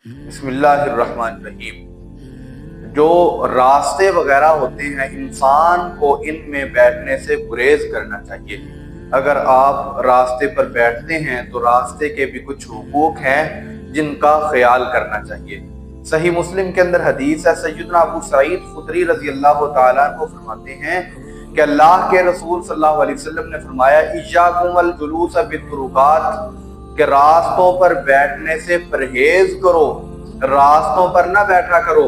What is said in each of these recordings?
बिस्मिल्लाहिर्रहमानिर्रहीम। जो रास्ते वगैरह होते हैं, इंसान को इनमें बैठने से गुरेज करना चाहिए। अगर आप रास्ते पर बैठते हैं तो रास्ते के भी कुछ हुकूक हैं जिनका ख्याल करना चाहिए। सही मुस्लिम के अंदर हदीस है, सैयदना अबू सईद खुदरी रज़ी अल्लाह तआला अन्हु फरमाते हैं कि अल्लाह के रसूल सल्लल्लाहु अलैहि वसल्लम ने फरमाया, इय्याकुम वल जुलूस बित्तुरुकात, कि रास्तों पर बैठने से परहेज करो, रास्तों पर ना बैठा करो।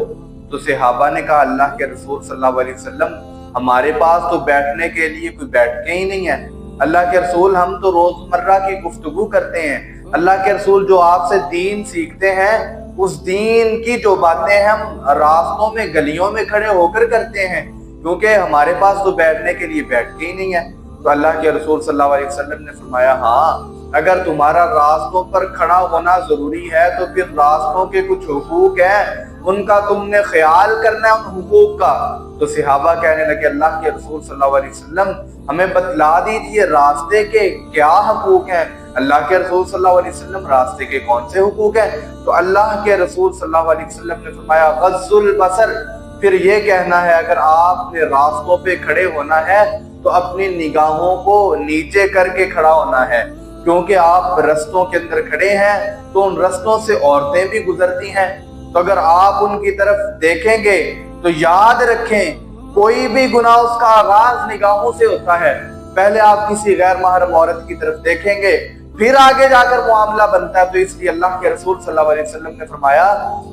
तो सहाबा ने कहा, अल्लाह के रसूल सल्लल्लाहु अलैहि वसल्लम, हमारे पास तो बैठने के लिए कोई बैठके ही नहीं है। अल्लाह के रसूल, हम तो रोजमर्रा की गुफ्तगू करते हैं। अल्लाह के रसूल, जो आपसे दीन सीखते हैं, उस दीन की जो बातें हम रास्तों में गलियों में खड़े होकर करते हैं, क्योंकि हमारे पास तो बैठने के लिए बैठके ही नहीं है। तो अल्लाह के रसूल सल्लल्लाहु अलैहि वसल्लम ने फरमाया, हाँ, अगर तुम्हारा रास्तों पर खड़ा होना जरूरी है तो फिर रास्तों के कुछ हुकूक हैं, उनका तुमने ख्याल करना है, उन हुकूक का। तो सहाबा कहने लगे, अल्लाह के रसूल सल्लल्लाहु अलैहि वसल्लम, हमें बतला दीजिए रास्ते के क्या हुकूक हैं। अल्लाह के रसूल सल्लल्लाहु अलैहि वसल्लम, रास्ते के कौन से हुकूक हैं? तो अल्लाह के रसूल सल्लल्लाहु अलैहि वसल्लम ने फरमाया, गज़्ज़ुल बसर। फिर ये कहना है, अगर आपने रास्तों पे खड़े होना है तो अपनी निगाहों को नीचे करके खड़ा होना है, क्योंकि आप रस्तों के अंदर खड़े हैं तो उन रस्तों से औरतें भी गुजरती हैं। तो अगर आप उनकी तरफ देखेंगे तो याद रखें, कोई भी गुनाह उसका आगाज निगाहों से होता है। पहले आप किसी गैर महरम औरत की तरफ देखेंगे, फिर आगे जाकर मुआमला बनता है। तो इसलिए अल्लाह के रसूल सल्लल्लाहु अलैहि वसल्लम ने फरमाया,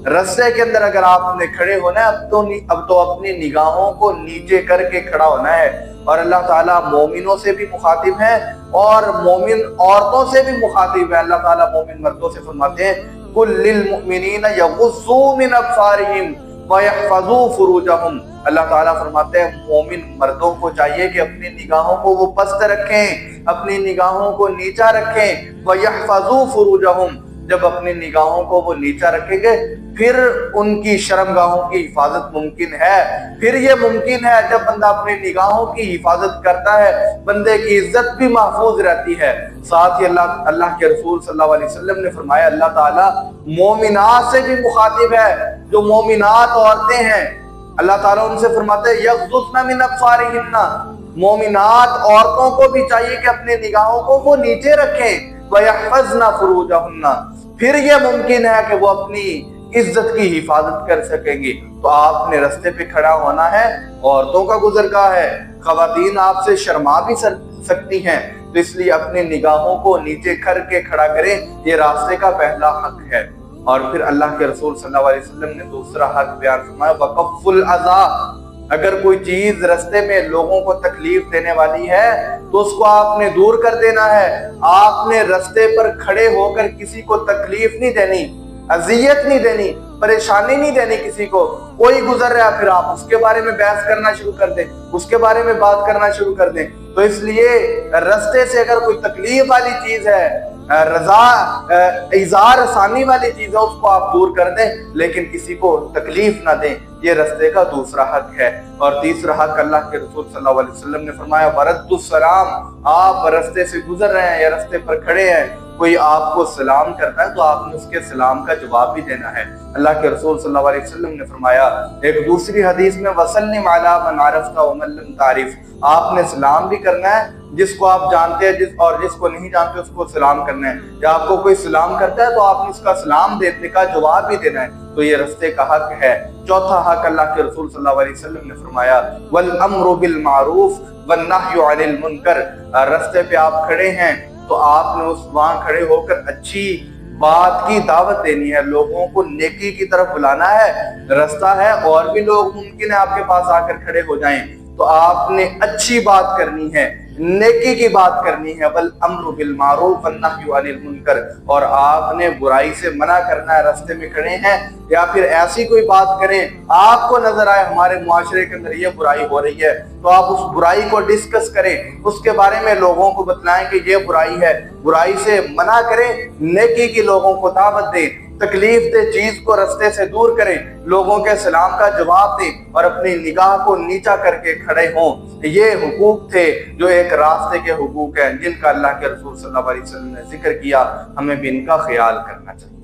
रस्ते के अंदर अगर आपने खड़े होना है, अब तो अपनी निगाहों को नीचे करके खड़ा होना है। और अल्लाह ताला मोमिनों से भी मुखातिब है और मोमिन औरतों से भी मुखातिब है। अल्लाह ताला मोमिन मर्दों से फरमाते हैं, कुल लिल मुमिनीना यग़ुज़्ज़ू मिन अब्सारिहिम व यहफ़ज़ू फ़ुरूजहुम। अल्लाह ताला फरमाते हैं, मोमिन मर्दों को चाहिए कि अपनी निगाहों को वो पस्त रखें, अपनी निगाहों को नीचा रखें। व यहफ़ज़ू फ़ुरूजहुम, जब अपनी निगाहों को वो नीचा रखेंगे फिर उनकी शर्मगाहों की हिफाजत मुमकिन है। फिर ये मुमकिन है, जब बंदा अपनी निगाहों की हिफाजत करता है, बंदे की इज्जत भी महफूज रहती है। साथ ही अल्लाह के रसूल सल्लल्लाहु अलैहि वसल्लम ने फरमाया, अल्लाह ताला मोमिनात से भी मुखातिब है। जो मोमिनात औरतें हैं, अल्लाह ताला उनसे फरमाते हैं, यग़ज़ुज़्ना मिन अब्सारिहिन्ना, मोमिनात औरतों को भी चाहिए कि अपने निगाहों को वो नीचे रखें। व यहफ़ज़्ना फ़ुरूजहुन्ना, फिर ये मुमकिन है कि वो अपनी इज्जत की हिफाजत कर सकेंगी। तो आपने रास्ते पे खड़ा होना है, औरतों का गुज़रगाह है, ख़वातीन आपसे शर्मा भी सकती हैं, तो इसलिए अपनी निगाहों को नीचे करके खड़ा करें, ये रास्ते का पहला हक है। और फिर अल्लाह के रसूल सल्लल्लाहु अलैहि वसल्लम ने दूसरा हक बयान फरमाया, वक़फ़ुल अज़ा। अगर कोई चीज रास्ते में लोगों को तकलीफ देने वाली है तो उसको आपने दूर कर देना है। आपने रास्ते पर खड़े होकर किसी को तकलीफ नहीं देनी, अजियत नहीं देनी, परेशानी नहीं देनी किसी को। कोई गुजर रहा है, फिर आप उसके बारे में बहस करना शुरू कर दें, उसके बारे में बात करना शुरू कर दें। तो इसलिए रास्ते से अगर कोई तकलीफ वाली चीज है, इज़ार आसानी वाली चीज है, उसको आप दूर कर दें, लेकिन किसी को तकलीफ ना दें। ये रास्ते का दूसरा हक है। और तीसरा हक अल्लाह के रसूल सल्लल्लाहु अलैहि वसल्लम ने फरमाया, वरद्दुस सलाम। आप रास्ते से गुजर रहे हैं या रास्ते पर खड़े हैं, कोई आपको सलाम करता है तो आपने उसके सलाम का जवाब भी देना है। अल्लाह के रसूल सल्लल्लाहु अलैहि वसल्लम ने फरमाया एक दूसरी हदीस में, वसल्लिम अला मन अरफ़्ता व मन लम तारिफ़। आपने सलाम भी करना है, जिसको आप जानते हैं और जिसको नहीं जानते उसको सलाम करना है। या आपको कोई सलाम करता है तो आपने उसका सलाम देने का जवाब भी देना है। तो ये रास्ते का हक है। चौथा हक अल्लाह के रसूल सल्लल्लाहु अलैहि वसल्लम ने फरमाया, वल अम्रु बिल मारूफ वन नह्यु अनिल मुनकर। रास्ते पे आप खड़े हैं तो आपने वहां खड़े होकर अच्छी बात की दावत देनी है, लोगों को नेकी की तरफ बुलाना है। रास्ता है और भी लोग मुमकिन है आपके पास आकर खड़े हो जाएं, तो आपने अच्छी बात करनी है, नेकी की बात करनी है। वल अम्रु बिल मारूफ वन नह्यु अनिल मुनकर, और आपने बुराई से मना करना है। रास्ते में खड़े हैं या फिर ऐसी कोई बात करें, आपको नजर आए हमारे मुआशरे के अंदर ये बुराई हो रही है, तो आप उस बुराई को डिस्कस करें, उसके बारे में लोगों को बतलाएं कि ये बुराई है, बुराई से मना करें, नेकी की लोगों को दावत दें, तकलीफ दे चीज को रास्ते से दूर करें, लोगों के सलाम का जवाब दें और अपनी निगाह को नीचा करके खड़े हों। ये हुकूक थे जो एक रास्ते के हुकूक हैं, जिनका अल्लाह के रसूल सल्लल्लाहु अलैहि वसल्लम ने जिक्र किया। हमें भी इनका ख्याल करना चाहिए।